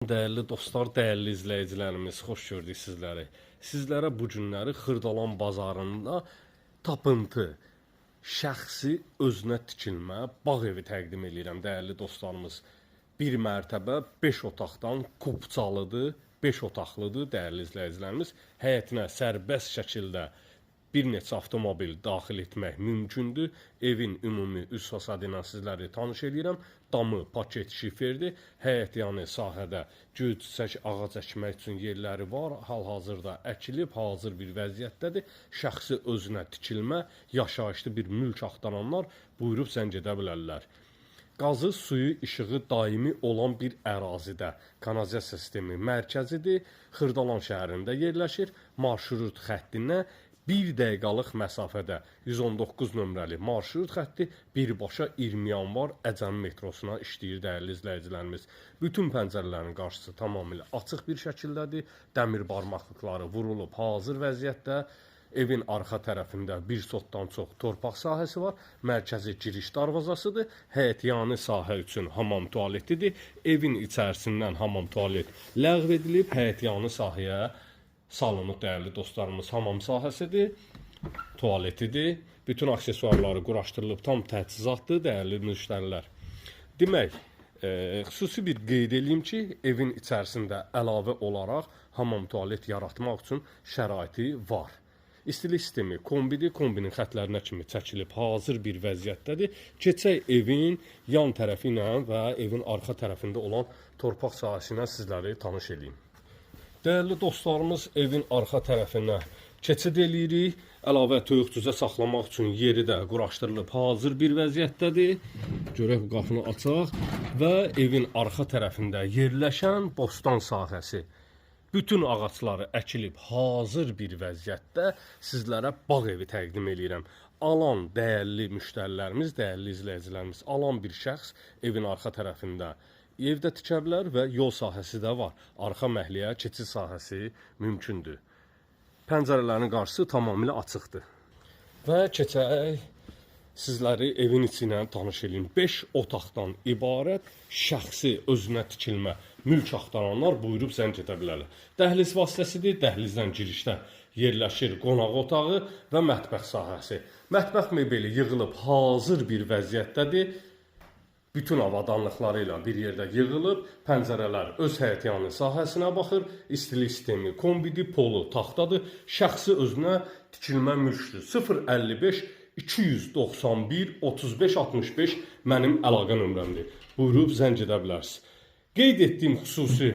Değerli dostlar, değerli izləyicilərimiz, xoş gördük sizləri. Sizlərə bu günləri Xırdalan bazarında tapıntı, şəxsi özünə tikilmə bağ evi təqdim edirəm, değerli dostlarımız. Bir mərtəbə 5 otaqdan kupçalıdır, 5 otaqlıdır, değerli izləyicilərimiz. Həyətinə sərbəst şəkildə bir neçə avtomobil daxil etmək mümkündür. Evin ümumi üst fasadı ilə sizləri tanış edirəm. Damı paket şiferdir. Həyət yanı sahədə göy çiçək, ağac əkmək üçün yerləri var. Hal-hazırda əkilib, hazır bir vəziyyətdədir. Şəxsi özünə tikilmə, yaşayışlı bir mülk axtaranlar buyurub zəng edə bilərlər. Qazı, suyu, işığı daimi olan bir ərazidə kanalizasiya sistemi mərkəzidir. Xırdalan şəhərində yerləşir. Marşrut xəttinə 1 dəqiqəlik məsafədə 119 nömrəli marşrut xətti birbaşa 20 yanvar Əcəmi metrosuna işləyir, dəyərli izləyicilərimiz. Bütün pəncərələrin qarşısı tamamilə açıq bir şəkildədir. Dəmir barmaqlıqları vurulub hazır vəziyyətdə. Evin arxa tərəfində bir sotdan çox torpaq sahəsi var. Mərkəzi giriş darvazasıdır. Həyət yanı sahə üçün hamam tualetidir. Evin içərisindən hamam tualet ləğv edilib. Həyət yanı sahəyə salonu, değerli dostlarımız, hamam sahəsidir, tualetidir. Bütün aksesuarları quraşdırılıb, tam təchizatdır, değerli müştərilər. Demək, xüsusi bir qeyd edeyim ki, evin içərisində əlavə olaraq hamam tualet yaratmaq üçün şəraiti var. İstilik sistemi kombidir, kombinin xətlərinə kimi çəkilib hazır bir vəziyyətdədir. Keçək evin yan tərəfi ilə və evin arxa tərəfində olan torpaq sahəsi ilə sizləri tanış edeyim. Değerli dostlarımız, evin arxa tərəfinə keçid eləyirik. Əlavə toyuq-cüzə saxlamaq üçün yeri də quraşdırılıb hazır bir vəziyyətdədir. Görək bu qapını açaq və evin arxa tərəfində yerləşən bostan sahəsi. Bütün ağaçları əkilib hazır bir vəziyyətdə sizlərə bağ evi təqdim edirəm. Alan değerli müştərilərimiz, değerli izləyicilərimiz, alan bir şəxs evin arxa tərəfində evdə tikə bilər və yol sahəsi də var. Arxa məhliyə keçid sahəsi mümkündür. Pəncərələrin qarşısı tamamilə açıqdır. Və keçək sizləri evin içi ilə tanış edeyim. 5 otaqdan ibarət şəxsi özünə tikilmə mülk axtaranlar buyurub zəng edə bilərlər. Dəhliz vasitəsidir. Dəhlizdən girişdə yerləşir qonaq otağı və mətbəx sahəsi. Mətbəx mebeli yığılıb hazır bir vəziyyətdədir. Bütün avadanlıqları ilə bir yerdə yığılıb, pəncərələr öz həyətyanı sahəsinə baxır, istilik sistemi kombidir, polu taxtadır, şəxsi özünə tikilmə mülkdür. 055 291 35 65 mənim əlaqə nömrəmdir. Buyurub zəng edə bilərsiniz. Qeyd etdiyim xüsusi